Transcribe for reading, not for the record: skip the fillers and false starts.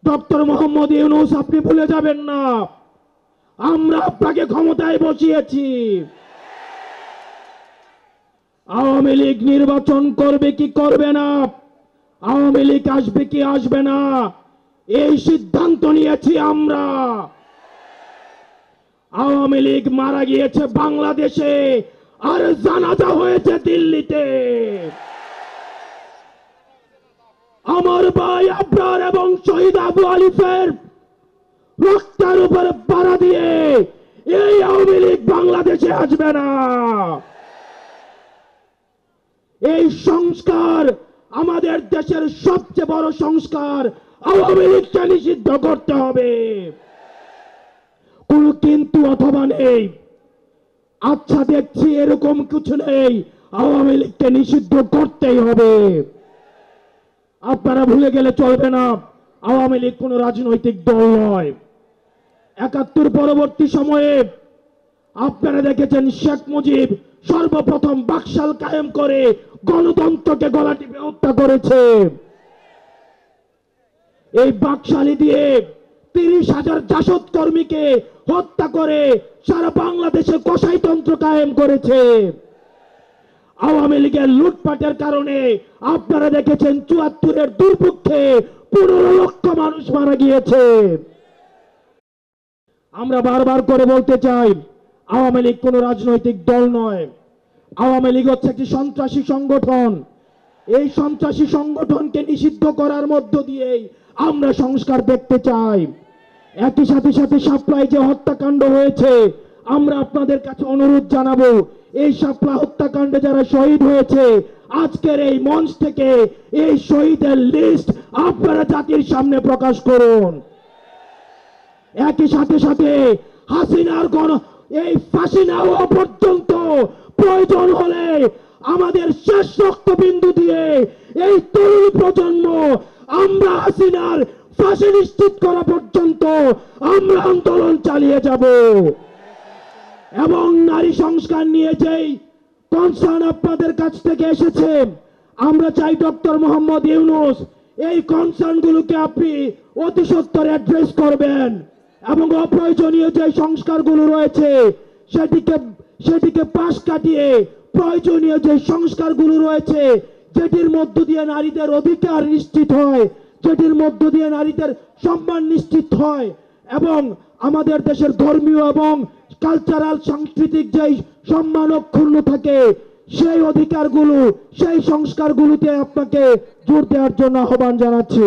Doctor Mohammad Yunus আপনি ভুলে যাবেন না, আমরা আপনাকে ক্ষমতায় বসিয়েছি। আওয়ামী লীগ নির্বাচন করবে কি করবে না, আওয়ামী লীগ আসবে কি আসবে না, এই সিদ্ধান্ত নিয়েছি আমরা। আওয়ামী লীগ মারা গিয়েছে বাংলাদেশে, আর জানাজা হয়েছে দিল্লিতে। আমার ভাই আবরার এবং শহীদ আবু আলিফের রক্তের উপরে পাড়া দিয়ে এই আওয়ামী লীগ বাংলাদেশে আসবে না। এই সংস্কার আমাদের দেশের সবচেয়ে বড় সংস্কার, আওয়ামী লীগকে নিষিদ্ধ করতে হবে। কোন কিন্তু অথবা নেই, আচ্ছা দেখছি এরকম কিছু নেই, আওয়ামী লীগকে নিষিদ্ধ করতেই হবে। আপনারা ভুলে গেলে চলবে না, আওয়ামী লীগ কোন রাজনৈতিক দল নয়। ৭১ পরবর্তী সময়ে আপনারা দেখেছেন শেখ মুজিব সর্বপ্রথম বাকশাল কায়েম করে গণতন্ত্রকে গলা টিপে হত্যা করেছে। এই বাকশালী দিয়ে ৩০,০০০ জাসদ কর্মীকে হত্যা করে সারা বাংলাদেশে কসাইতন্ত্র কায়েম করেছে। আওয়ামী লীগের লুটপাটের কারণে আপনারা দেখেছেন ৭৪-এর দুর্ভিক্ষে ১৫ লক্ষ মানুষ মারা গিয়েছে। আমরা বারবার করে বলতে চাই, আওয়ামী লীগ কোন রাজনৈতিক দল নয়, আওয়ামী লীগ হচ্ছে একটি সন্ত্রাসী সংগঠন। এই সন্ত্রাসী সংগঠনকে নিষিদ্ধ করার মধ্য দিয়েই আমরা সংস্কার দেখতে চাই। একই সাথে সাথে শাপলায় যে হত্যাকাণ্ড হয়েছে, আমরা আপনাদের কাছে অনুরোধ জানাবো, এই শাপলা হত্যাকাণ্ডে যারা শহীদ হয়েছে, আজকের এই মঞ্চ থেকে এই শহীদের লিস্ট আপনারা জাতির সামনে প্রকাশ করুন। একই সাথে সাথে হাসিনার এই ফাঁসি না হওয়া পর্যন্ত প্রয়োজন হলে আমাদের শেষ রক্তবিন্দু দিয়ে এই তরুণ প্রজন্ম আমরা হাসিনার ফাঁসি নিশ্চিত করা পর্যন্ত আমরা আন্দোলন চালিয়ে যাব। এবং নারী সংস্কার নিয়ে যেই কনসার্ন আপনাদের কাছ থেকে এসেছে, আমরা চাই ডক্টর মোহাম্মদ ইউনূস এই কনসার্নগুলোকে আপনি অতি সত্বর অ্যাড্রেস করবেন এবং অপ্রয়োজনীয় যে সংস্কারগুলো রয়েছে সেটিকে পাশ কাটিয়ে প্রয়োজনীয় যে সংস্কারগুলো রয়েছে, যেটির মধ্য দিয়ে নারীদের অধিকার নিশ্চিত হয়, যেটির মধ্য দিয়ে নারীদের সম্মান নিশ্চিত হয় এবং আমাদের দেশের ধর্মীয় এবং কালচারাল সাংস্কৃতিক যেই সম্মান অক্ষুণ্ণ থাকে, সেই অধিকারগুলো সেই সংস্কারগুলোতে আপনাকে জোর দেওয়ার জন্য আহ্বান জানাচ্ছি।